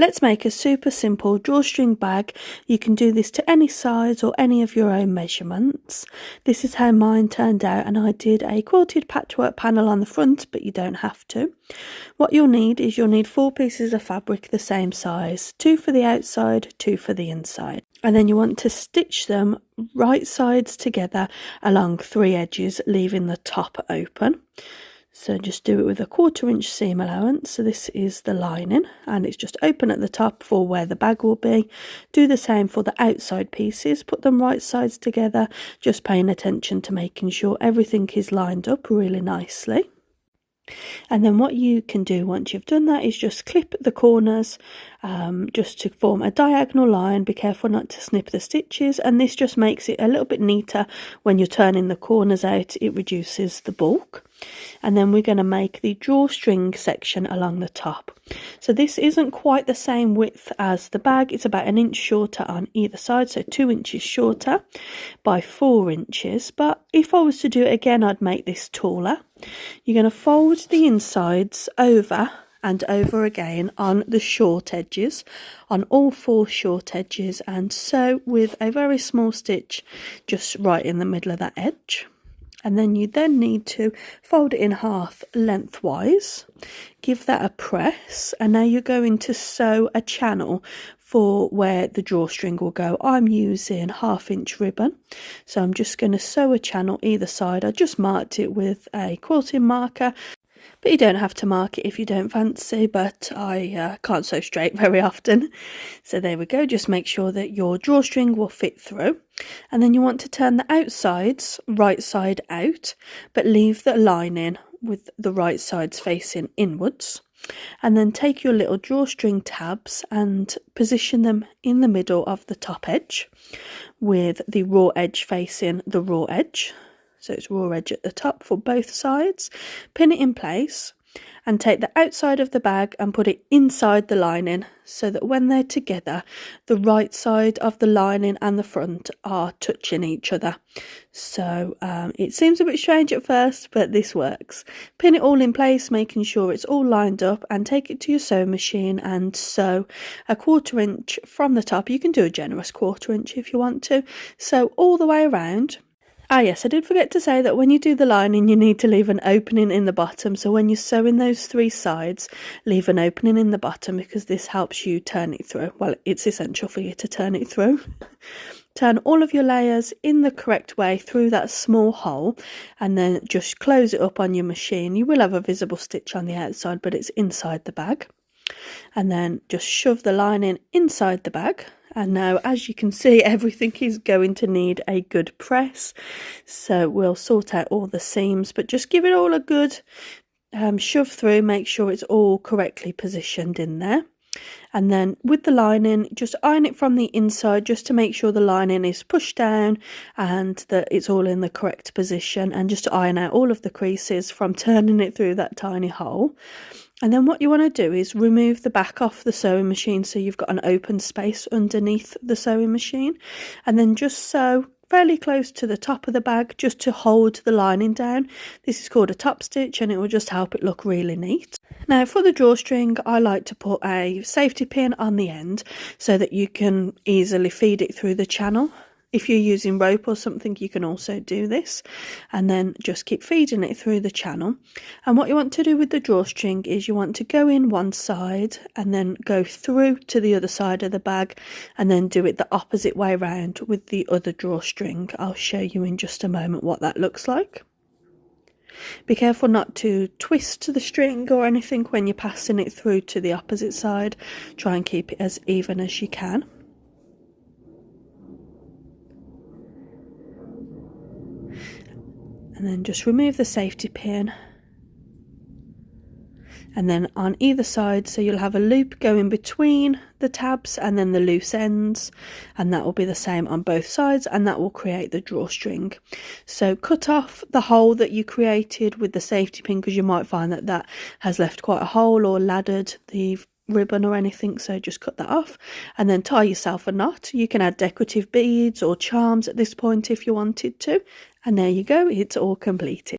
Let's make a super simple drawstring bag. You can do this to any size or any of your own measurements. This is how mine turned out, and I did a quilted patchwork panel on the front, but you don't have to. What you'll need is 4 pieces of fabric the same size, 2 for the outside, 2 for the inside. And then you want to stitch them right sides together along 3 edges, leaving the top open. So just do it with a 1/4 inch seam allowance. So this is the lining, and it's just open at the top for where the bag will be. Do the same for the outside pieces, put them right sides together, just paying attention to making sure everything is lined up really nicely. And then what you can do once you've done that is just clip the corners just to form a diagonal line. Be careful not to snip the stitches, and this just makes it a little bit neater when you're turning the corners out. It reduces the bulk. And then we're going to make the drawstring section along the top. So this isn't quite the same width as the bag. It's about 1 inch shorter on either side, so 2 inches shorter by 4 inches. But if I was to do it again, I'd make this taller. You're going to fold the insides over and over again on the short edges, on all 4 short edges, and sew with a very small stitch just right in the middle of that edge. And then you need to fold it in half lengthwise, give that a press, and now you're going to sew a channel for where the drawstring will go. I'm using 1/2 inch ribbon, so I'm just going to sew a channel either side. I just marked it with a quilting marker, but you don't have to mark it if you don't fancy, but I can't sew straight very often. So there we go, just make sure that your drawstring will fit through. And then you want to turn the outsides right side out, but leave the lining with the right sides facing inwards. And then take your little drawstring tabs and position them in the middle of the top edge with the raw edge facing the raw edge. So it's raw edge at the top for both sides. Pin it in place and take the outside of the bag and put it inside the lining, so that when they're together, the right side of the lining and the front are touching each other. So it seems a bit strange at first, but this works. Pin it all in place, making sure it's all lined up, and take it to your sewing machine and sew a 1/4 inch from the top. You can do a generous 1/4 inch if you want to. Sew all the way around. Ah yes, I did forget to say that when you do the lining, you need to leave an opening in the bottom. So when you're sewing those 3 sides, leave an opening in the bottom, because this helps you turn it through. Well, it's essential for you to turn it through. Turn all of your layers in the correct way through that small hole, and then just close it up on your machine. You will have a visible stitch on the outside, but it's inside the bag. And then just shove the lining inside the bag. And now, as you can see, everything is going to need a good press. So we'll sort out all the seams, but just give it all a good shove through. Make sure it's all correctly positioned in there. And then with the lining, just iron it from the inside, just to make sure the lining is pushed down and that it's all in the correct position, and just to iron out all of the creases from turning it through that tiny hole. And then what you want to do is remove the back off the sewing machine, so you've got an open space underneath the sewing machine, and then just sew fairly close to the top of the bag just to hold the lining down. This is called a top stitch, and it will just help it look really neat. Now for the drawstring, I like to put a safety pin on the end so that you can easily feed it through the channel. If you're using rope or something, you can also do this, and then just keep feeding it through the channel. And what you want to do with the drawstring is you want to go in one side and then go through to the other side of the bag, and then do it the opposite way round with the other drawstring. I'll show you in just a moment what that looks like. Be careful not to twist the string or anything when you're passing it through to the opposite side. Try and keep it as even as you can. And then just remove the safety pin, and then on either side, so you'll have a loop going between the tabs and then the loose ends, and that will be the same on both sides, and that will create the drawstring. So cut off the hole that you created with the safety pin, because you might find that that has left quite a hole or laddered the ribbon or anything, so just cut that off, and then tie yourself a knot. You can add decorative beads or charms at this point if you wanted to, and there you go, it's all completed.